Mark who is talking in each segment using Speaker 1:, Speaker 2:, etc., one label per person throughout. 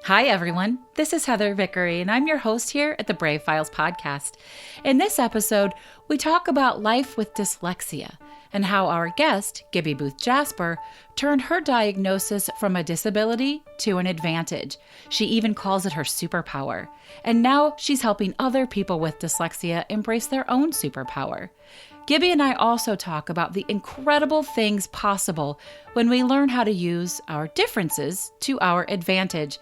Speaker 1: Hi, everyone. This is Heather Vickery, and I'm your host here at the Brave Files podcast. In this episode, we talk about life with dyslexia and how our guest, Gibby Booth-Jasper, turned her diagnosis from a disability to an advantage. She even calls it her superpower. And now she's helping other people with dyslexia embrace their own superpower. Gibby and I also talk about the incredible things possible when we learn how to use our differences to our advantage,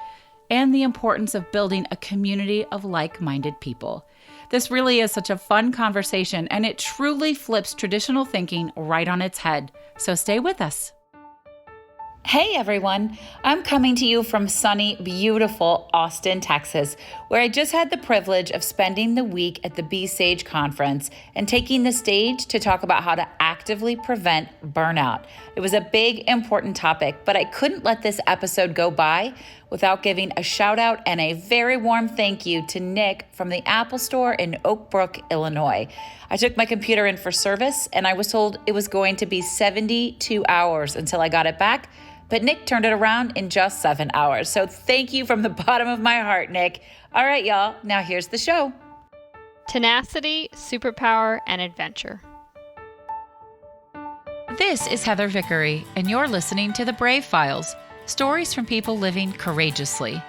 Speaker 1: and the importance of building a community of like-minded people. This really is such a fun conversation, and it truly flips traditional thinking right on its head. So stay with us. Hey everyone, I'm coming to you from sunny, beautiful Austin, Texas, where I just had the privilege of spending the week at the B-Sage conference and taking the stage to talk about how to actively prevent burnout. It was a big, important topic, but I couldn't let this episode go by without giving a shout out and a very warm thank you to Nick from the Apple Store in Oak Brook, Illinois. I took my computer in for service and I was told it was going to be 72 hours until I got it back. But Nick turned it around in just 7 hours. So thank you from the bottom of my heart, Nick. All right, y'all. Now here's the show.
Speaker 2: Tenacity, Superpower, and Adventure.
Speaker 1: This is Heather Vickery, and you're listening to The Brave Files, stories from people living courageously.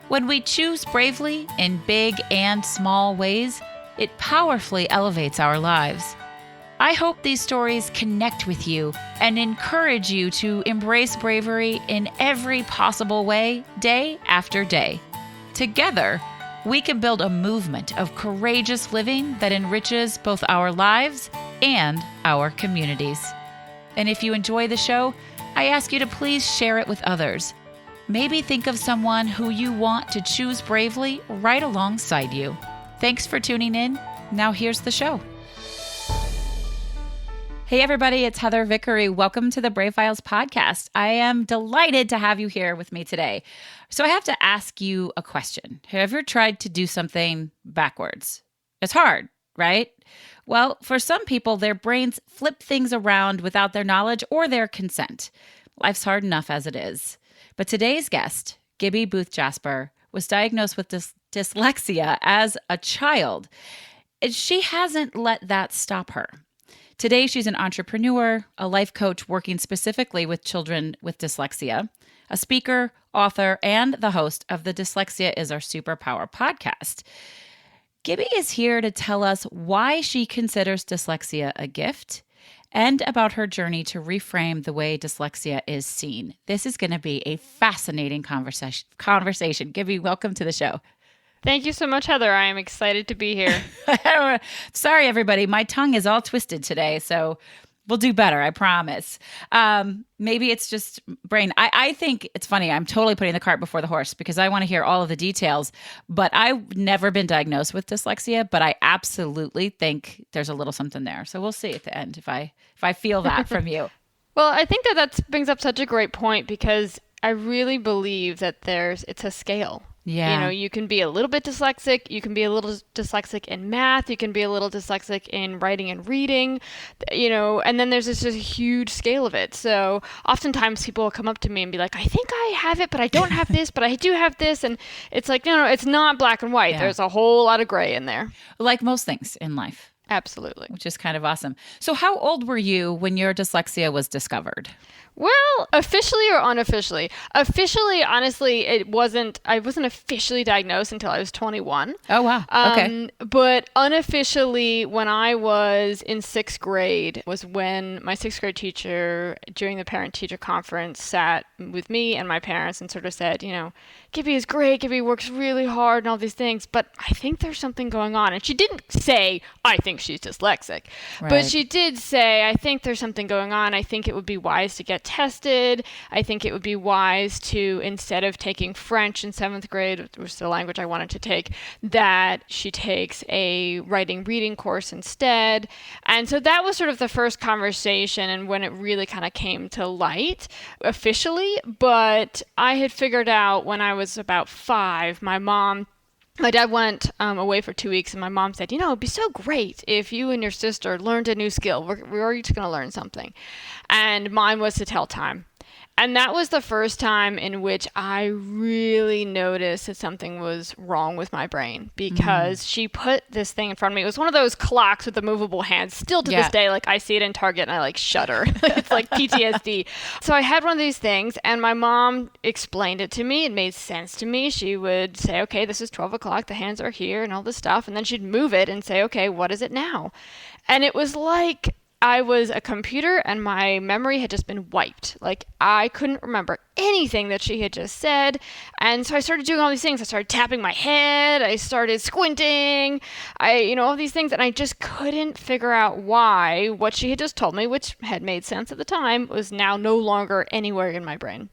Speaker 1: When we choose bravely in big and small ways, it powerfully elevates our lives. I hope these stories connect with you and encourage you to embrace bravery in every possible way, day after day. Together, we can build a movement of courageous living that enriches both our lives and our communities. And if you enjoy the show, I ask you to please share it with others. Maybe think of someone who you want to choose bravely right alongside you. Thanks for tuning in. Now here's the show. Hey everybody, it's Heather Vickery. Welcome to the Brave Files podcast. I am delighted to have you here with me today. So I have to ask you a question. Have you ever tried to do something backwards? It's hard, right? Well, for some people, their brains flip things around without their knowledge or their consent. Life's hard enough as it is. But today's guest, Gibby Booth-Jasper, was diagnosed with dyslexia as a child. And she hasn't let that stop her. Today, she's an entrepreneur, a life coach working specifically with children with dyslexia, a speaker, author, and the host of the Dyslexia is Our Superpower podcast. Gibby is here to tell us why she considers dyslexia a gift and about her journey to reframe the way dyslexia is seen. This is going to be a fascinating conversation. Gibby, welcome to the show.
Speaker 2: Thank you so much, Heather. I am excited to be here.
Speaker 1: Sorry, everybody. My tongue is all twisted today, so we'll do better, I promise. Maybe it's just brain. I think it's funny. I'm totally putting the cart before the horse because I want to hear all of the details, but I've never been diagnosed with dyslexia, but I absolutely think there's a little something there. So we'll see at the end if I feel that from you.
Speaker 2: Well, I think that brings up such a great point because I really believe that it's a scale.
Speaker 1: Yeah.
Speaker 2: You know, you can be a little bit dyslexic. You can be a little dyslexic in math. You can be a little dyslexic in writing and reading, you know, and then there's just a huge scale of it. So oftentimes people will come up to me and be like, I think I have it, but I don't have this, but I do have this. And it's like, no, it's not black and white. Yeah. There's a whole lot of gray in there.
Speaker 1: Like most things in life.
Speaker 2: Absolutely.
Speaker 1: Which is kind of awesome. So how old were you when your dyslexia was discovered?
Speaker 2: Well, officially or unofficially? Officially, honestly, I wasn't officially diagnosed until I was 21.
Speaker 1: Oh, wow. Okay.
Speaker 2: But unofficially, when I was in 6th grade, was when my 6th grade teacher, during the parent-teacher conference, sat with me and my parents and sort of said, you know, Gibby is great, Gibby works really hard and all these things, but I think there's something going on. And she didn't say, I think she's dyslexic. Right. But she did say, I think there's something going on. I think it would be wise to get tested. I think it would be wise to, instead of taking French in 7th grade, which was the language I wanted to take, that she takes a writing reading course instead. And so that was sort of the first conversation and when it really kind of came to light officially. But I had figured out when I was about 5, my dad went away for 2 weeks and my mom said, you know, it'd be so great if you and your sister learned a new skill. We're each going to learn something. And mine was to tell time. And that was the first time in which I really noticed that something was wrong with my brain, because she put this thing in front of me. It was one of those clocks with the movable hands. Still to this day, like I see it in Target and I like shudder. It's like PTSD. So I had one of these things and my mom explained it to me. It made sense to me. She would say, okay, this is 12 o'clock. The hands are here and all this stuff. And then she'd move it and say, okay, what is it now? And it was like I was a computer and my memory had just been wiped. Like I couldn't remember anything that she had just said. And so I started doing all these things. I started tapping my head. I started squinting. All these things. And I just couldn't figure out why what she had just told me, which had made sense at the time, was now no longer anywhere in my brain.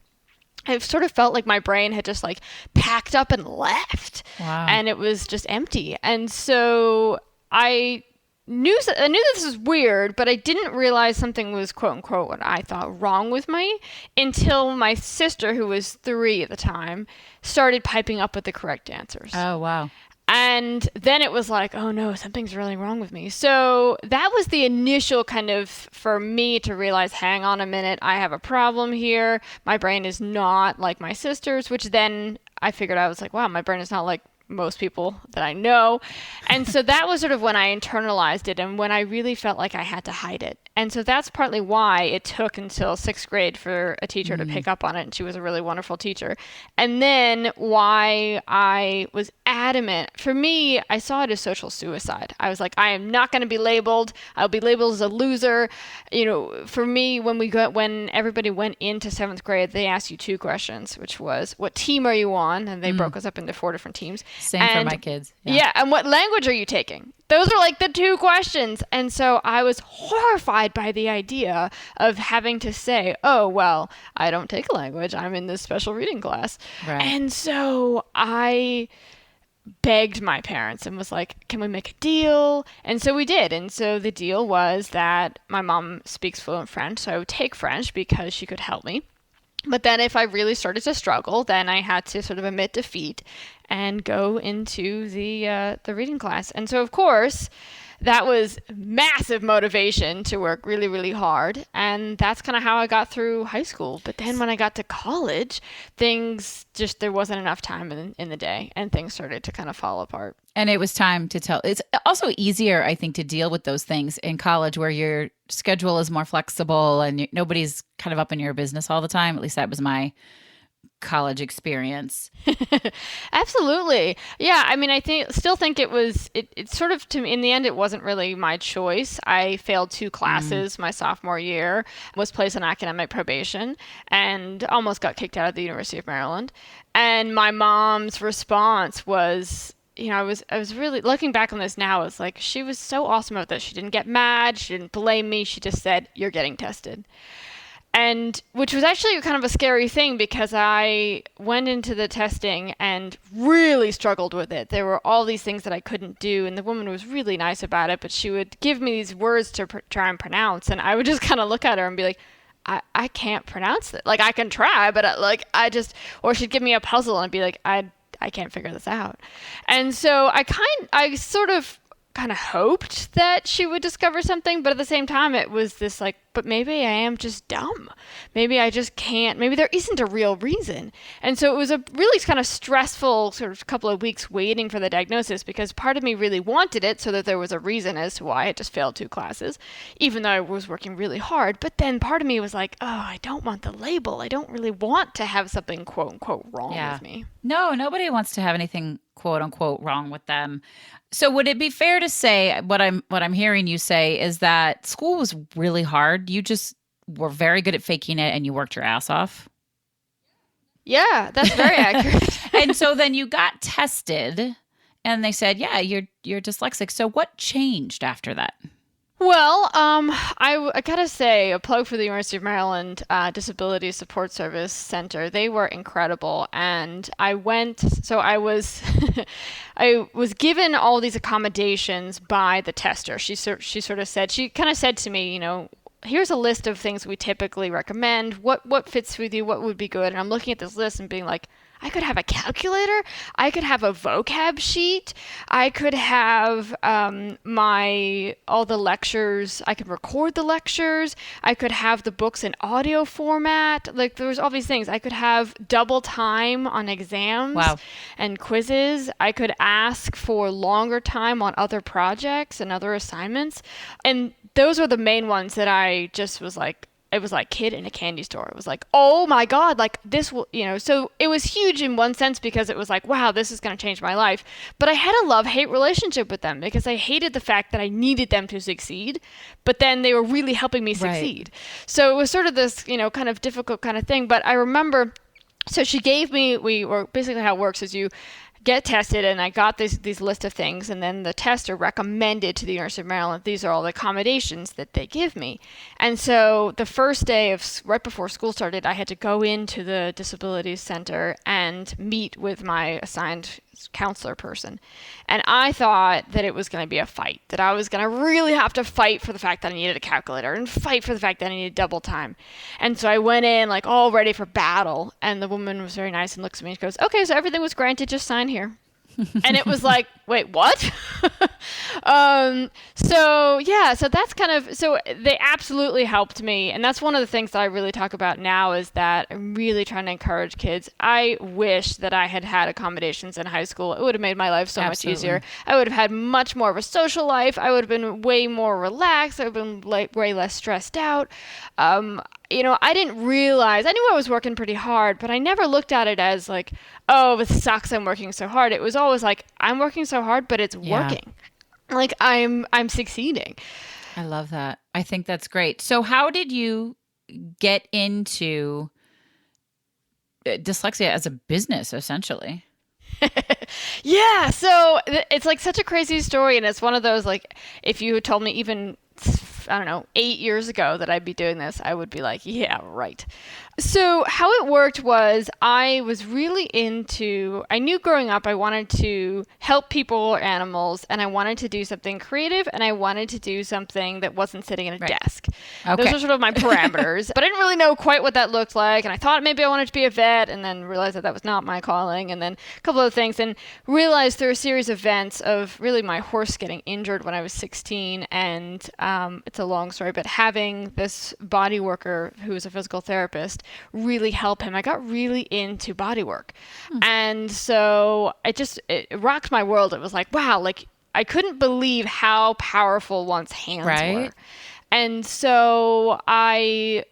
Speaker 2: I sort of felt like my brain had just like packed up and left.
Speaker 1: Wow.
Speaker 2: And it was just empty. And so I knew this was weird, but I didn't realize something was quote unquote what I thought wrong with me until my sister, who was 3 at the time, started piping up with the correct answers.
Speaker 1: Oh, wow.
Speaker 2: And then it was like, oh no, something's really wrong with me. So that was the initial kind of, for me to realize, hang on a minute, I have a problem here. My brain is not like my sister's, which then I figured out, I was like, wow, my brain is not like most people that I know. And so that was sort of when I internalized it and when I really felt like I had to hide it. And so that's partly why it took until 6th grade for a teacher to pick up on it. And she was a really wonderful teacher. And then why I was adamant. For me, I saw it as social suicide. I was like, I am not going to be labeled. I'll be labeled as a loser. For me, when everybody went into 7th grade, they asked you 2 questions, which was, what team are you on? And they broke us up into 4 different teams.
Speaker 1: Same for my kids.
Speaker 2: Yeah. And what language are you taking? Those are like the 2 questions. And so I was horrified by the idea of having to say, oh, well, I don't take a language. I'm in this special reading class.
Speaker 1: Right.
Speaker 2: And so I begged my parents and was like, can we make a deal? And so we did. And so the deal was that my mom speaks fluent French, so I would take French because she could help me. But then if I really started to struggle, then I had to sort of admit defeat and go into the reading class. And so, of course, that was massive motivation to work really, really hard. And that's kind of how I got through high school. But then when I got to college, there wasn't enough time in the day and things started to kind of fall apart.
Speaker 1: And it was time to tell. It's also easier, I think, to deal with those things in college where your schedule is more flexible and nobody's kind of up in your business all the time. At least that was my college experience.
Speaker 2: Absolutely. Yeah. I mean, still think it sort of, to me, in the end, it wasn't really my choice. I failed 2 classes my sophomore year, was placed on academic probation, and almost got kicked out of the University of Maryland. And my mom's response was, I was really looking back on this now. It's like, she was so awesome about this. She didn't get mad. She didn't blame me. She just said, you're getting tested. And which was actually kind of a scary thing because I went into the testing and really struggled with it. There were all these things that I couldn't do. And the woman was really nice about it, but she would give me these words to try and pronounce. And I would just kind of look at her and be like, I can't pronounce it. Like, I can try, but or she'd give me a puzzle and I'd be like, I can't figure this out. And so I sort of kind of hoped that she would discover something, but at the same time it was this like, but maybe I am just dumb. Maybe I just can't, maybe there isn't a real reason. And so it was a really kind of stressful sort of couple of weeks waiting for the diagnosis because part of me really wanted it so that there was a reason as to why I just failed 2 classes, even though I was working really hard. But then part of me was like, oh, I don't want the label. I don't really want to have something quote unquote wrong with me.
Speaker 1: No, nobody wants to have anything quote unquote wrong with them. So would it be fair to say what I'm hearing you say is that school was really hard? You just were very good at faking it and you worked your ass off?
Speaker 2: Yeah, that's very accurate.
Speaker 1: And so then you got tested and they said, yeah, you're dyslexic. So what changed after that?
Speaker 2: Well, I gotta say, a plug for the University of Maryland Disability Support Service Center. They were incredible, and I was I was given all these accommodations by the tester. She kind of said to me, here's a list of things we typically recommend. What fits with you? What would be good? And I'm looking at this list and being like, I could have a calculator. I could have a vocab sheet. I could have all the lectures. I could record the lectures. I could have the books in audio format. Like there was all these things. I could have double time on exams and quizzes. I could ask for longer time on other projects and other assignments. And those were the main ones that I just was like, it was like kid in a candy store. It was like, oh my God, like this will, so it was huge in one sense because it was like, wow, this is going to change my life. But I had a love-hate relationship with them because I hated the fact that I needed them to succeed, but then they were really helping me succeed. Right. So it was sort of this, kind of difficult kind of thing. But I remember, so she gave me, basically how it works is you get tested, and I got these list of things, and then the tester recommended to the University of Maryland, these are all the accommodations that they give me. And so the first day right before school started, I had to go into the disability center and meet with my assigned counselor person. And I thought that it was going to be a fight, that I was going to really have to fight for the fact that I needed a calculator and fight for the fact that I needed double time. And so I went in like all ready for battle, and the woman was very nice and looks at me and goes, okay, so everything was granted, just sign here. And it was like, wait, what? So that's kind of, so they absolutely helped me. And that's one of the things that I really talk about now is that I'm really trying to encourage kids. I wish that I had had accommodations in high school. It would have made my life so much easier. I would have had much more of a social life. I would have been way more relaxed. I would have been way less stressed out. I didn't realize, I knew I was working pretty hard, but I never looked at it as like, oh, it sucks I'm working so hard. It was always like, I'm working so hard, but it's working. Like I'm succeeding.
Speaker 1: I love that. I think that's great. So how did you get into dyslexia as a business, essentially?
Speaker 2: Yeah. So it's like such a crazy story. And it's one of those, like, if you had told me even, I don't know, 8 years ago that I'd be doing this, I would be like, yeah, right. So how it worked was I was really I knew growing up I wanted to help people or animals, and I wanted to do something creative, and I wanted to do something that wasn't sitting at a desk. Okay. Those are sort of my parameters, but I didn't really know quite what that looked like, and I thought maybe I wanted to be a vet, and then realized that was not my calling, and then a couple of things, and realized through a series of events of really my horse getting injured when I was 16, and it's a long story, but having this body worker who was a physical therapist really help him. I got really into body work. And so it rocked my world. It was like, wow, like I couldn't believe how powerful one's hands were. And so I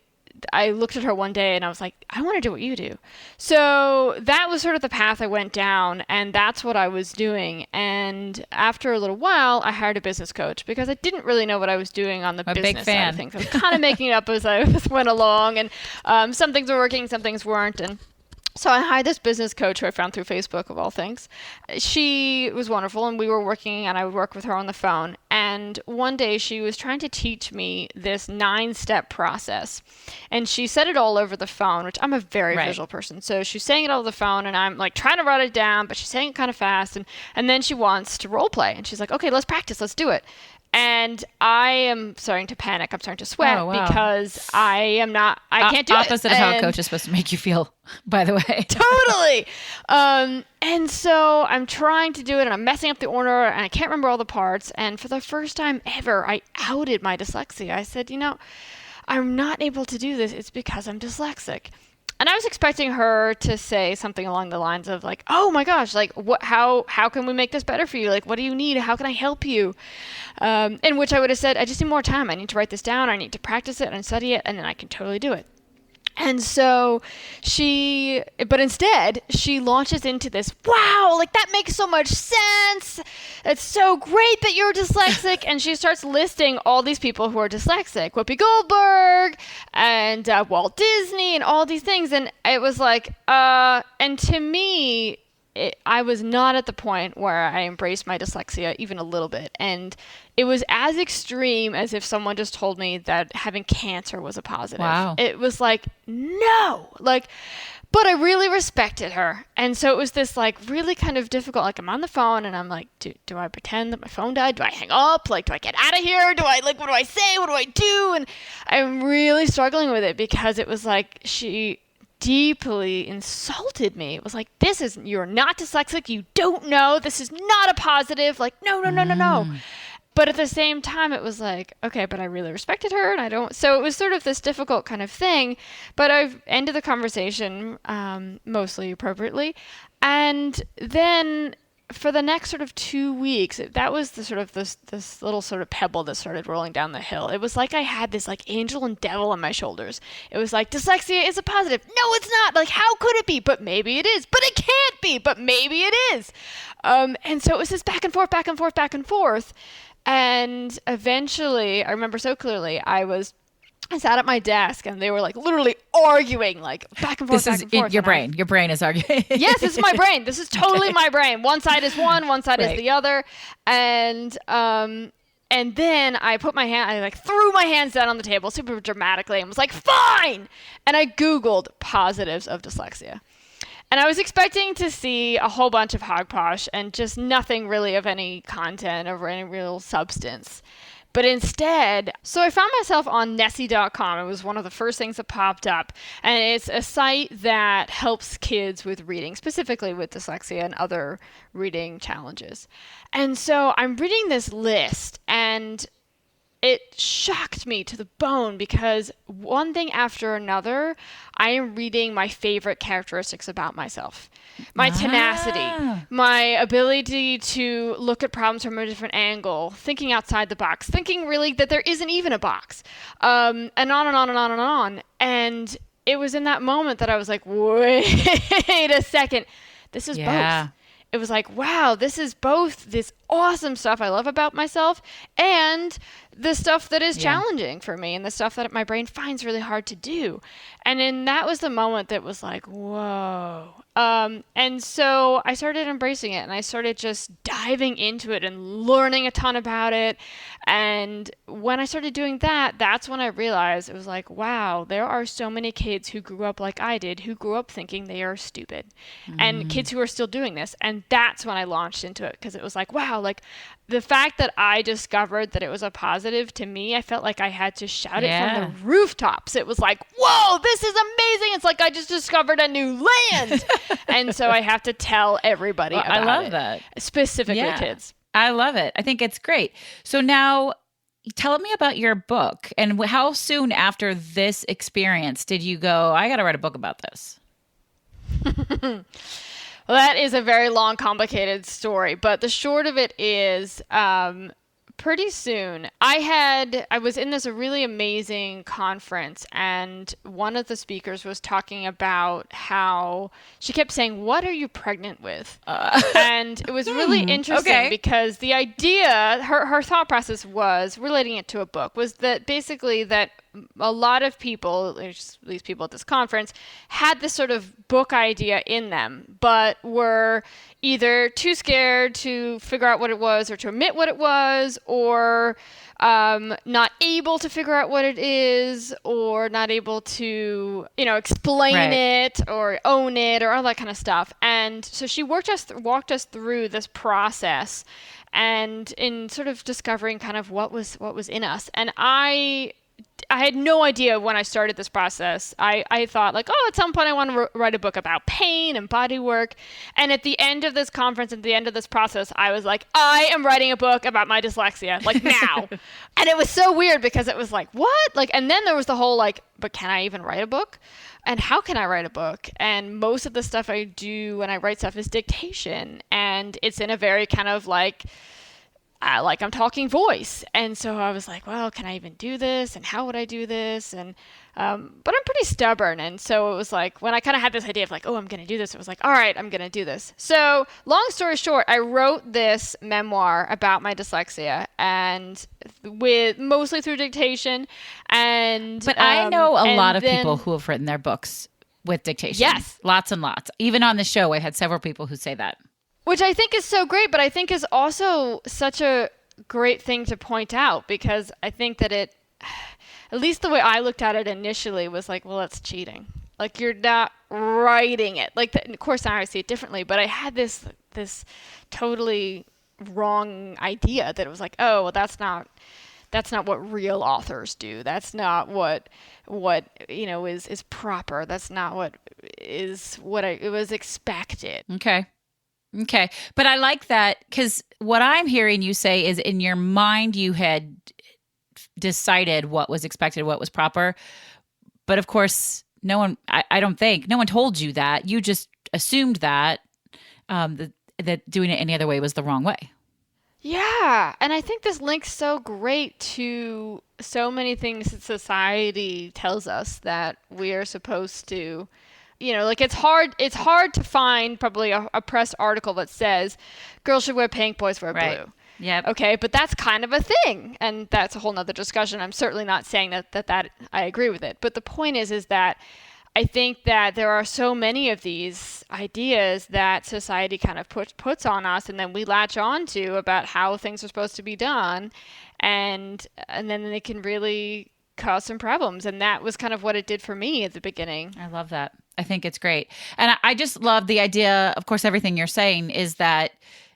Speaker 2: looked at her one day and I was like, I want to do what you do. So that was sort of the path I went down, and that's what I was doing. And after a little while, I hired a business coach because I didn't really know what I was doing on the business side of things. I was kind of making it up as I went along, and some things were working, some things weren't. And so I hired this business coach who I found through Facebook, of all things. She was wonderful, and we were working, and I would work with her on the phone. And one day she was trying to teach me this 9-step process. And she said it all over the phone, which I'm a very visual person. So she's saying it all over the phone, and I'm like trying to write it down, but she's saying it kind of fast. And then she wants to role play. And she's like, okay, let's practice. Let's do it. And I am starting to panic. I'm starting to sweat because I can't do it.
Speaker 1: Opposite of how a coach is supposed to make you feel, by the way.
Speaker 2: Totally. And so I'm trying to do it, and I'm messing up the order, and I can't remember all the parts. And for the first time ever, I outed my dyslexia. I said, I'm not able to do this. It's because I'm dyslexic. And I was expecting her to say something along the lines of like, oh my gosh, like how can we make this better for you? Like, what do you need? How can I help you? In which I would have said, I just need more time. I need to write this down. I need to practice it and study it, and then I can totally do it. And so but instead she launches into this, wow, like that makes so much sense. It's so great that you're dyslexic. And she starts listing all these people who are dyslexic, Whoopi Goldberg and Walt Disney and all these things. And it was like, and to me, I was not at the point where I embraced my dyslexia even a little bit. And it was as extreme as if someone just told me that having cancer was a positive. Wow. It was like, no, but I really respected her. And so it was this like really kind of difficult, like I'm on the phone and I'm like, do I pretend that my phone died? Do I hang up? Like, do I get out of here? What do I say? What do I do? And I'm really struggling with it because it was like deeply insulted me. It was like, you're not dyslexic. You don't know. This is not a positive. Like, no. But at the same time, it was like, okay, but I really respected her, and I don't. So it was sort of this difficult kind of thing. But I've ended the conversation mostly appropriately, and then for the next sort of 2 weeks, that was the sort of this little sort of pebble that started rolling down the hill. It was like I had this like angel and devil on my shoulders. It was like, dyslexia is a positive. No, it's not. Like, how could it be? But maybe it is. But it can't be. But maybe it is. And so it was this back and forth. And eventually, I remember so clearly, I sat at my desk and they were like literally arguing, like back and forth.
Speaker 1: This is your brain. Your brain is arguing.
Speaker 2: Yes, this is my brain. This is totally my brain. One side is one side is the other. And then I threw my hands down on the table super dramatically and was like, fine. And I Googled positives of dyslexia. And I was expecting to see a whole bunch of hogposh and just nothing really of any content or any real substance. But instead, so I found myself on Nessie.com. It was one of the first things that popped up. And it's a site that helps kids with reading, specifically with dyslexia and other reading challenges. And so I'm reading this list, and it shocked me to the bone because one thing after another, I am reading my favorite characteristics about myself. My tenacity, my ability to look at problems from a different angle, thinking outside the box, thinking really that there isn't even a box, and on and on and on and on. And it was in that moment that I was like, wait a second, this is both. It was like, wow, this is both this awesome stuff I love about myself and the stuff that is challenging for me and the stuff that my brain finds really hard to do. And then that was the moment that was like, whoa. And so I started embracing it, and I started just diving into it and learning a ton about it. And when I started doing that, that's when I realized it was like, wow, there are so many kids who grew up like I did, who grew up thinking they are stupid, and kids who are still doing this. And that's when I launched into it, because it was like, wow, like the fact that I discovered that it was a positive, to me, I felt like I had to shout it from the rooftops. It was like, whoa, this is amazing. It's like I just discovered a new land. And so I have to tell everybody about it. I love that. Specifically kids.
Speaker 1: I love it. I think it's great. So now tell me about your book, and how soon after this experience did you go, I got to write a book about this?
Speaker 2: Well, that is a very long, complicated story, but the short of it is pretty soon. I was in this really amazing conference, and one of the speakers was talking about how she kept saying, "What are you pregnant with?" And it was really interesting because the idea, her thought process was, relating it to a book, was that basically that a lot of people, at least people at this conference, had this sort of book idea in them, but were either too scared to figure out what it was or to admit what it was, or not able to figure out what it is, or not able to, explain it or own it or all that kind of stuff. And so she walked us through this process, and in sort of discovering kind of what was in us. And I had no idea when I started this process. I thought like, at some point I want to write a book about pain and body work. And at the end of this conference, at the end of this process, I was like, I am writing a book about my dyslexia, like now. And it was so weird because it was like, what? Like, and then there was the whole like, but can I even write a book? And how can I write a book? And most of the stuff I do when I write stuff is dictation. And it's in a very kind of like I'm talking voice. And so I was like, well, can I even do this? And how would I do this? And but I'm pretty stubborn. And so it was like, when I kind of had this idea of like, I'm going to do this, it was like, all right, I'm going to do this. So long story short, I wrote this memoir about my dyslexia, and with mostly through dictation. But
Speaker 1: I know a lot of people who have written their books with dictation.
Speaker 2: Yes.
Speaker 1: Lots and lots. Even on the show, I had several people who say that.
Speaker 2: Which I think is so great, but I think is also such a great thing to point out, because I think that it, at least the way I looked at it initially, was like, well, that's cheating. Like, you're not writing it. Like, of course, now I see it differently, but I had this totally wrong idea that it was like, oh, well, that's not that's not what real authors do. That's not what is proper. That's not what it was expected.
Speaker 1: Okay. But I like that, because what I'm hearing you say is in your mind you had decided what was expected, what was proper. But of course, I don't think no one told you that. You just assumed that that doing it any other way was the wrong way.
Speaker 2: Yeah. And I think this links so great to so many things that society tells us that we are supposed to, like it's hard to find probably a press article that says girls should wear pink, boys wear blue.
Speaker 1: Yeah.
Speaker 2: Okay. But that's kind of a thing. And that's a whole nother discussion. I'm certainly not saying that I agree with it. But the point is that I think that there are so many of these ideas that society kind of puts on us, and then we latch on to about how things are supposed to be done, and then they can really cause some problems. And that was kind of what it did for me at the beginning.
Speaker 1: I love that. I think it's great. And I just love the idea, of course, everything you're saying is that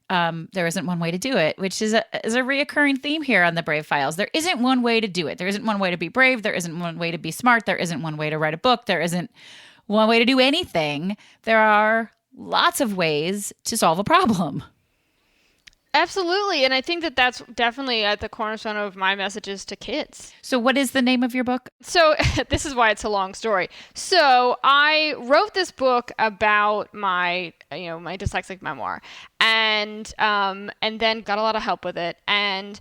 Speaker 1: there isn't one way to do it, which is a reoccurring theme here on the Brave Files. There isn't one way to do it. There isn't one way to be brave. There isn't one way to be smart. There isn't one way to write a book. There isn't one way to do anything. There are lots of ways to solve a problem.
Speaker 2: Absolutely. And I think that that's definitely at the cornerstone of my messages to kids.
Speaker 1: So what is the name of your book?
Speaker 2: So this is why it's a long story. So I wrote this book about my dyslexic memoir, and then got a lot of help with it, and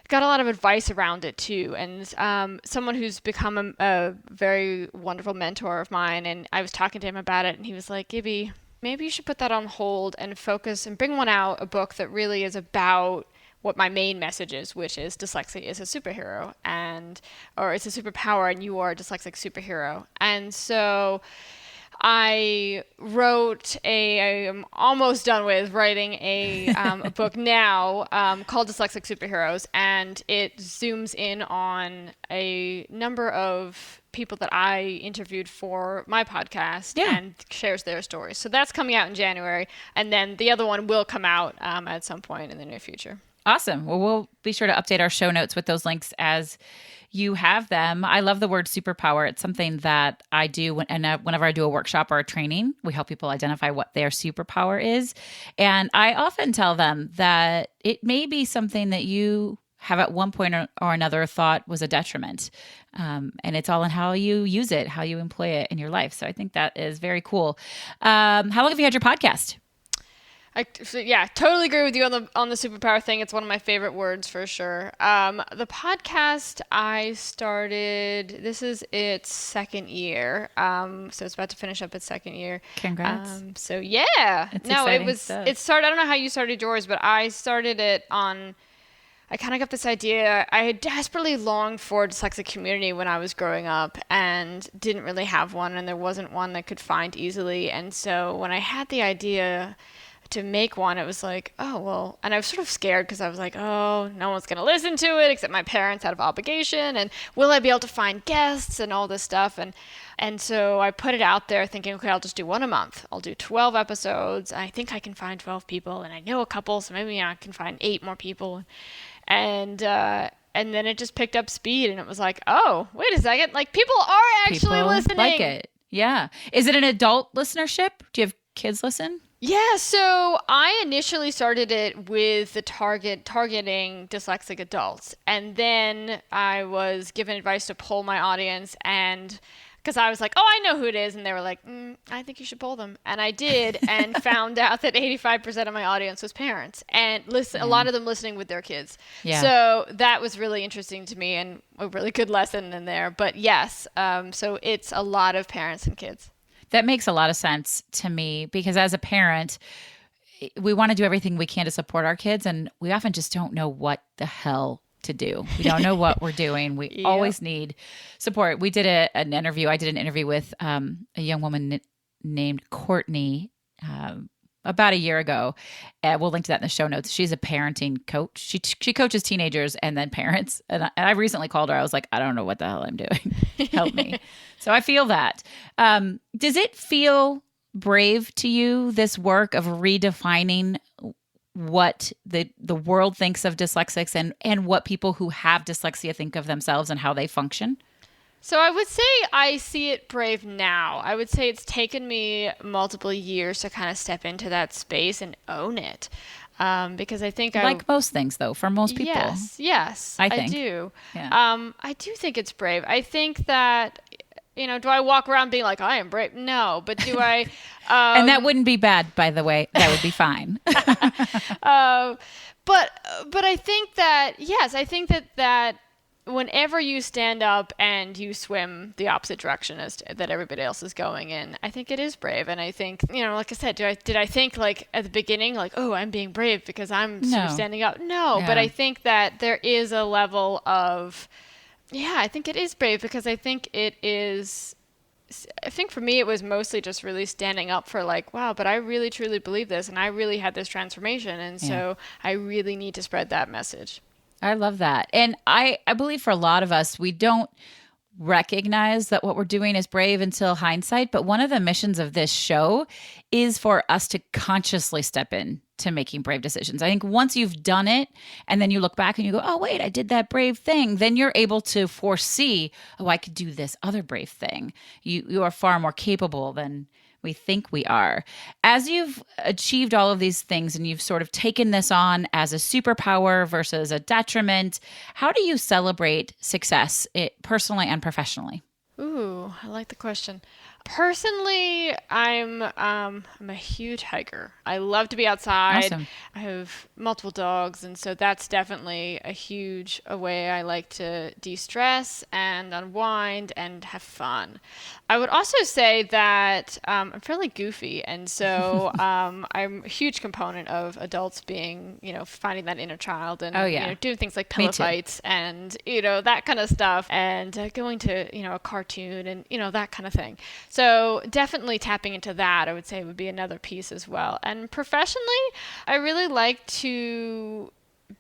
Speaker 2: got a lot of advice around it too. And someone who's become a very wonderful mentor of mine, and I was talking to him about it, and he was like, Gibby, maybe you should put that on hold and focus and bring a book that really is about what my main message is, which is dyslexia is a superhero, or it's a superpower, and you are a dyslexic superhero. And so I am almost done with writing a book now called Dyslexic Superheroes, and it zooms in on a number of people that I interviewed for my podcast and shares their stories. So that's coming out in January, and then the other one will come out at some point in the near future.
Speaker 1: Awesome. Well, we'll be sure to update our show notes with those links as you have them. I love the word superpower. It's something that I do whenever I do a workshop or a training. We help people identify what their superpower is. And I often tell them that it may be something that you have at one point or another thought was a detriment. And it's all in how you use it, how you employ it in your life. So I think that is very cool. How long have you had your podcast?
Speaker 2: Totally agree with you on the superpower thing. It's one of my favorite words for sure. The podcast I started, this is its second year. So it's about to finish up its second year.
Speaker 1: Congrats.
Speaker 2: It started, I don't know how you started yours, but I started it I kind of got this idea. I had desperately longed for a dyslexic community when I was growing up and didn't really have one, and there wasn't one that could find easily. And so when I had the idea to make one, it was like, oh, well, and I was sort of scared because I was like, oh, no one's going to listen to it except my parents out of obligation. And will I be able to find guests and all this stuff? And so I put it out there thinking, okay, I'll just do one a month. I'll do 12 episodes. I think I can find 12 people, and I know a couple, so maybe I can find 8 more people. And then it just picked up speed, and it was like, oh, wait a second. Like, people are actually listening.
Speaker 1: Like it. Yeah. Is it an adult listenership? Do you have kids listen?
Speaker 2: Yeah, so I initially started it with the targeting dyslexic adults, and then I was given advice to poll my audience, and because I was like, oh, I know who it is, and they were like, I think you should poll them, and I did, and found out that 85% of my audience was parents, and a lot of them listening with their kids. Yeah. So that was really interesting to me, and a really good lesson in there. But yes, so it's a lot of parents and kids.
Speaker 1: That makes a lot of sense to me, because as a parent, we want to do everything we can to support our kids, and we often just don't know what the hell to do. We don't know what we're doing. We always need support. We did an interview. I did an interview with a young woman named Courtney about a year ago. We'll link to that in the show notes. She's a parenting coach. She coaches teenagers and then parents. And I recently called her. I was like, I don't know what the hell I'm doing. Help me. So I feel that. Does it feel brave to you, this work of redefining what the world thinks of dyslexics and what people who have dyslexia think of themselves and how they function?
Speaker 2: So I would say I see it brave now. I would say it's taken me multiple years to kind of step into that space and own it. Because I think
Speaker 1: like most things, though, for most people.
Speaker 2: Yes,
Speaker 1: I think.
Speaker 2: do.
Speaker 1: Yeah.
Speaker 2: I do think it's brave. I think that, do I walk around being like, I am brave? No, but do I?
Speaker 1: And that wouldn't be bad, by the way. That would be fine.
Speaker 2: But I think that, yes, I think that whenever you stand up and you swim the opposite direction that everybody else is going in, I think it is brave. And I think, like I said, did I think like at the beginning, like, oh, I'm being brave because I'm sort of standing up? No,
Speaker 1: Yeah.
Speaker 2: but I think that there is a level of, I think it is brave because I think for me, it was mostly just really standing up for like, wow, but I really truly believe this and I really had this transformation. And so I really need to spread that message.
Speaker 1: I love that. And I believe for a lot of us, we don't recognize that what we're doing is brave until hindsight. But one of the missions of this show is for us to consciously step in to making brave decisions. I think once you've done it and then you look back and you go, oh, wait, I did that brave thing, then you're able to foresee, oh, I could do this other brave thing. You are far more capable than we think we are. As you've achieved all of these things and you've sort of taken this on as a superpower versus a detriment, how do you celebrate success personally and professionally?
Speaker 2: Ooh, I like the question. Personally, I'm a huge hiker. I love to be outside.
Speaker 1: Awesome.
Speaker 2: I have multiple dogs, and so that's definitely a huge way I like to de-stress and unwind and have fun. I would also say that I'm fairly goofy, and so I'm a huge component of adults being, finding that inner child and doing things like pillow fights and that kind of stuff, and going to a cartoon and that kind of thing. So definitely tapping into that, I would say, would be another piece as well. And professionally, I really like to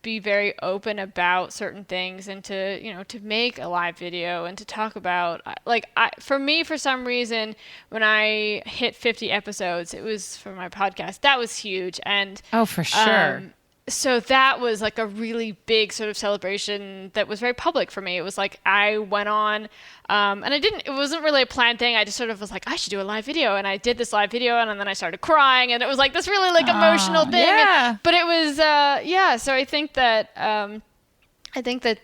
Speaker 2: be very open about certain things and to make a live video and to talk about, for me, for some reason, when I hit 50 episodes, it was for my podcast. That was huge. And
Speaker 1: oh, for sure.
Speaker 2: So that was like a really big sort of celebration that was very public for me. It was like I went on, and it wasn't really a planned thing. I just sort of was like, I should do a live video. And I did this live video and then I started crying and it was like this really like emotional thing.
Speaker 1: Yeah.
Speaker 2: But it was, so I think that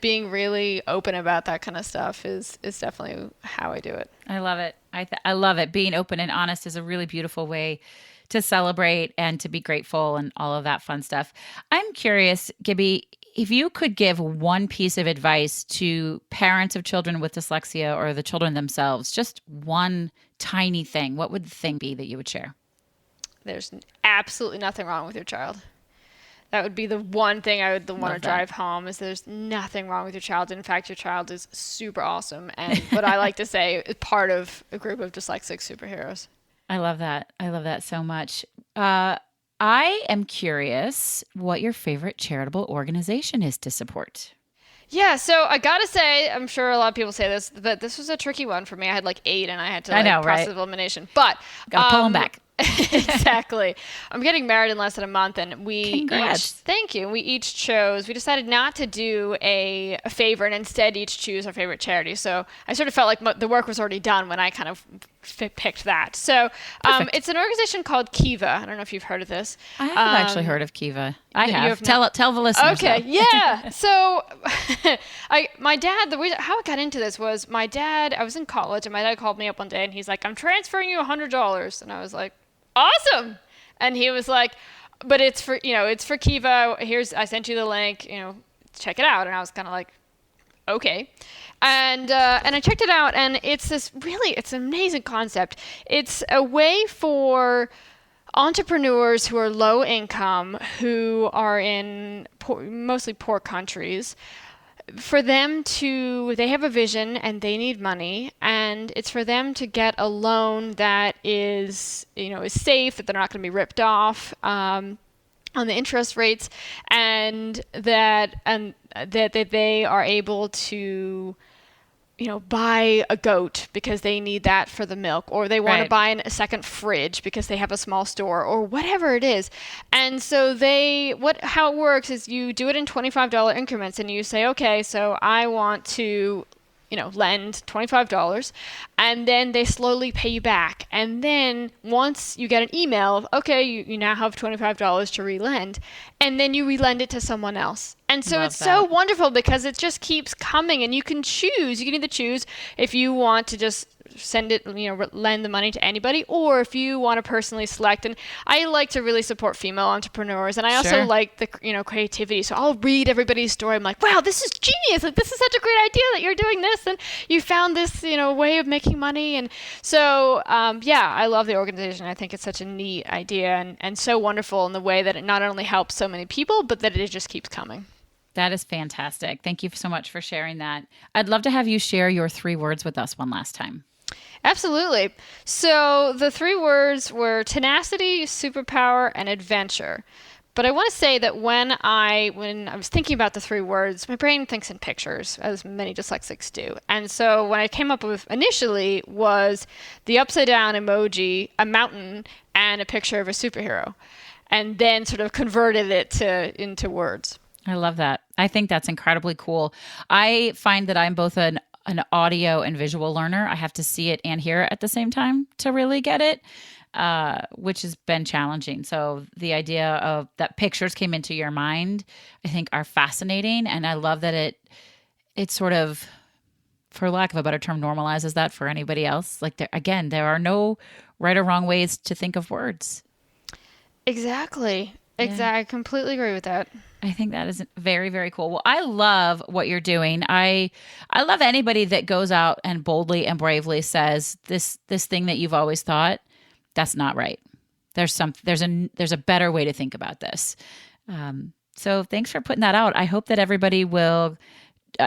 Speaker 2: being really open about that kind of stuff is definitely how I do it.
Speaker 1: I love it. I love it. Being open and honest is a really beautiful way to celebrate and to be grateful and all of that fun stuff. I'm curious, Gibby, if you could give one piece of advice to parents of children with dyslexia or the children themselves, just one tiny thing, what would the thing be that you would share?
Speaker 2: There's absolutely nothing wrong with your child. That would be the one thing I would want to drive home is there's nothing wrong with your child. In fact, your child is super awesome. And what I like to say is part of a group of dyslexic superheroes.
Speaker 1: I love that. I love that so much. I am curious what your favorite charitable organization is to support.
Speaker 2: Yeah, so I gotta say, I'm sure a lot of people say this, but this was a tricky one for me. I had like 8 and I had to process elimination. But
Speaker 1: gotta pull them back.
Speaker 2: Exactly. I'm getting married in less than a month, and thank you. We decided not to do a favor and instead each choose our favorite charity. So I sort of felt like the work was already done when I kind of picked that. So it's an organization called Kiva. I don't know if you've heard of this.
Speaker 1: I have actually heard of Kiva. I have. Tell the listeners.
Speaker 2: Okay, yeah. So my dad, the reason how I got into this was my dad, I was in college, and my dad called me up one day, and he's like, I'm transferring you $100. And I was like, awesome. And he was like, but it's for Kiva. I sent you the link, check it out. And I was kind of like, okay. And I checked it out, and it's it's an amazing concept. It's a way for entrepreneurs who are low income, who are in mostly poor countries, for them they have a vision and they need money, and it's for them to get a loan that is safe, that they're not going to be ripped off on the interest rates, and that they are able to buy a goat because they need that for the milk, or they want to
Speaker 1: Right.
Speaker 2: buy a second fridge because they have a small store, or whatever it is. And so how it works is you do it in $25 increments, and you say, okay, so I want to lend $25, and then they slowly pay you back. And then once you get an email of, okay, you now have $25 to relend, and then you relend it to someone else. And so
Speaker 1: Love
Speaker 2: it's so
Speaker 1: that.
Speaker 2: wonderful because it just keeps coming, and you can either choose if you want to just send it, lend the money to anybody, or if you want to personally select. And I like to really support female entrepreneurs, and I also
Speaker 1: Sure.
Speaker 2: like the creativity. So I'll read everybody's story. I'm like, wow, this is genius! Like, this is such a great idea that you're doing this, and you found this way of making money. And so I love the organization. I think it's such a neat idea, and so wonderful in the way that it not only helps so many people, but that it just keeps coming.
Speaker 1: That is fantastic. Thank you so much for sharing that. I'd love to have you share your 3 words with us one last time.
Speaker 2: Absolutely. So the 3 words were tenacity, superpower, and adventure. But I want to say that when I was thinking about the 3 words, my brain thinks in pictures, as many dyslexics do. And so what I came up with initially was the upside down emoji, a mountain, and a picture of a superhero, and then sort of converted it into words.
Speaker 1: I love that. I think that's incredibly cool. I find that I'm both an audio and visual learner. I have to see it and hear it at the same time to really get it, which has been challenging. So the idea of that pictures came into your mind, I think are fascinating. And I love that it sort of, for lack of a better term, normalizes that for anybody else. Like, there are no right or wrong ways to think of words.
Speaker 2: Exactly. I completely agree with that.
Speaker 1: I think that is very, very cool. Well, I love what you're doing. I love anybody that goes out and boldly and bravely says this thing that you've always thought, that's not right. There's a better way to think about this. So thanks for putting that out. I hope that everybody will.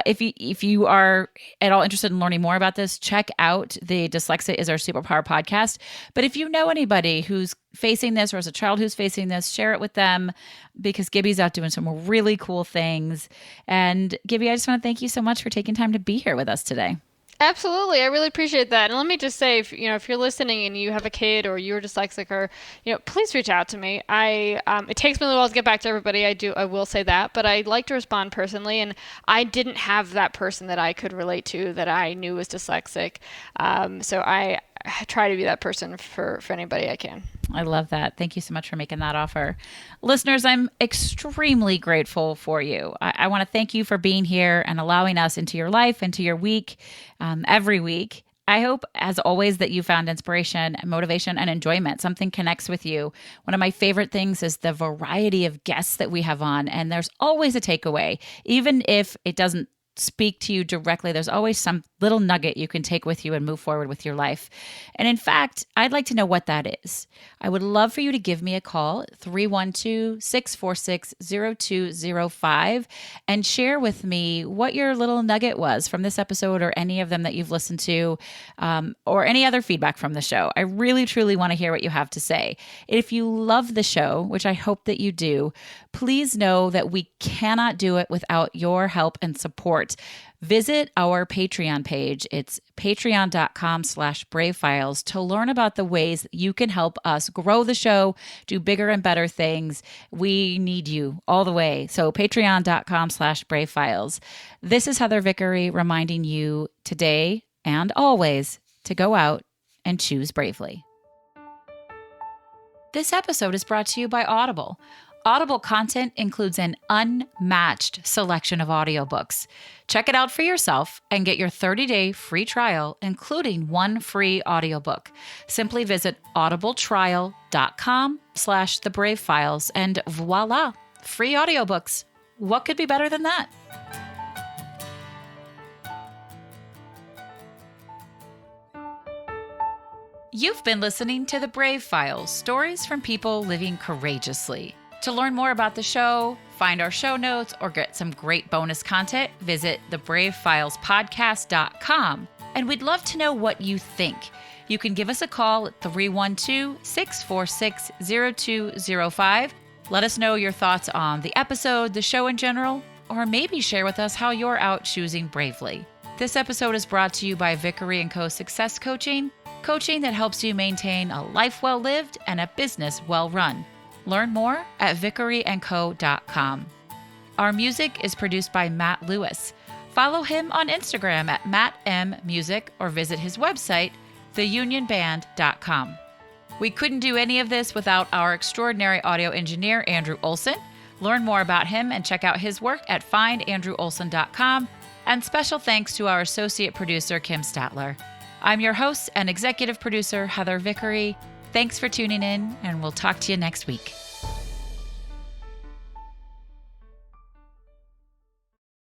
Speaker 1: If you are at all interested in learning more about this, check out the Dyslexia is Our Superpower podcast. But if you know anybody who's facing this or as a child who's facing this, share it with them, because Gibby's out doing some really cool things. And Gibby, I just want to thank you so much for taking time to be here with us today.
Speaker 2: Absolutely. I really appreciate that. And let me just say, if you're listening and you have a kid or you're dyslexic, or, please reach out to me. It takes me a little while to get back to everybody. I will say that, but I like to respond personally. And I didn't have that person that I could relate to that I knew was dyslexic. So I try to be that person for anybody I can.
Speaker 1: I love that. Thank you so much for making that offer. Listeners, I'm extremely grateful for you. I want to thank you for being here and allowing us into your life, into your week, every week. I hope, as always, that you found inspiration, motivation, and enjoyment. Something connects with you. One of my favorite things is the variety of guests that we have on, and there's always a takeaway. Even if it doesn't speak to you directly, there's always some little nugget you can take with you and move forward with your life. And in fact, I'd like to know what that is. I would love for you to give me a call, 312-646-0205, and share with me what your little nugget was from this episode or any of them that you've listened to, or any other feedback from the show. I really, truly want to hear what you have to say. If you love the show, which I hope that you do, please know that we cannot do it without your help and support. Visit our Patreon page. It's patreon.com/bravefiles to learn about the ways you can help us grow the show, do bigger and better things. We need you all the way. So patreon.com/bravefiles. This is Heather Vickery reminding you today and always to go out and choose bravely. This episode is brought to you by Audible. Audible content includes an unmatched selection of audiobooks. Check it out for yourself and get your 30-day free trial, including 1 free audiobook. Simply visit audibletrial.com/thebravefiles and voila, free audiobooks. What could be better than that? You've been listening to The Brave Files, stories from people living courageously. To learn more about the show, find our show notes, or get some great bonus content, visit thebravefilespodcast.com. And we'd love to know what you think. You can give us a call at 312-646-0205. Let us know your thoughts on the episode, the show in general, or maybe share with us how you're out choosing bravely. This episode is brought to you by Vickery & Co. Success Coaching, coaching that helps you maintain a life well lived and a business well run. Learn more at vickeryandco.com. Our music is produced by Matt Lewis. Follow him on Instagram at mattmmusic or visit his website, theunionband.com. We couldn't do any of this without our extraordinary audio engineer, Andrew Olson. Learn more about him and check out his work at findandrewolson.com. And special thanks to our associate producer, Kim Statler. I'm your host and executive producer, Heather Vickery. Thanks for tuning in, and we'll talk to you next week.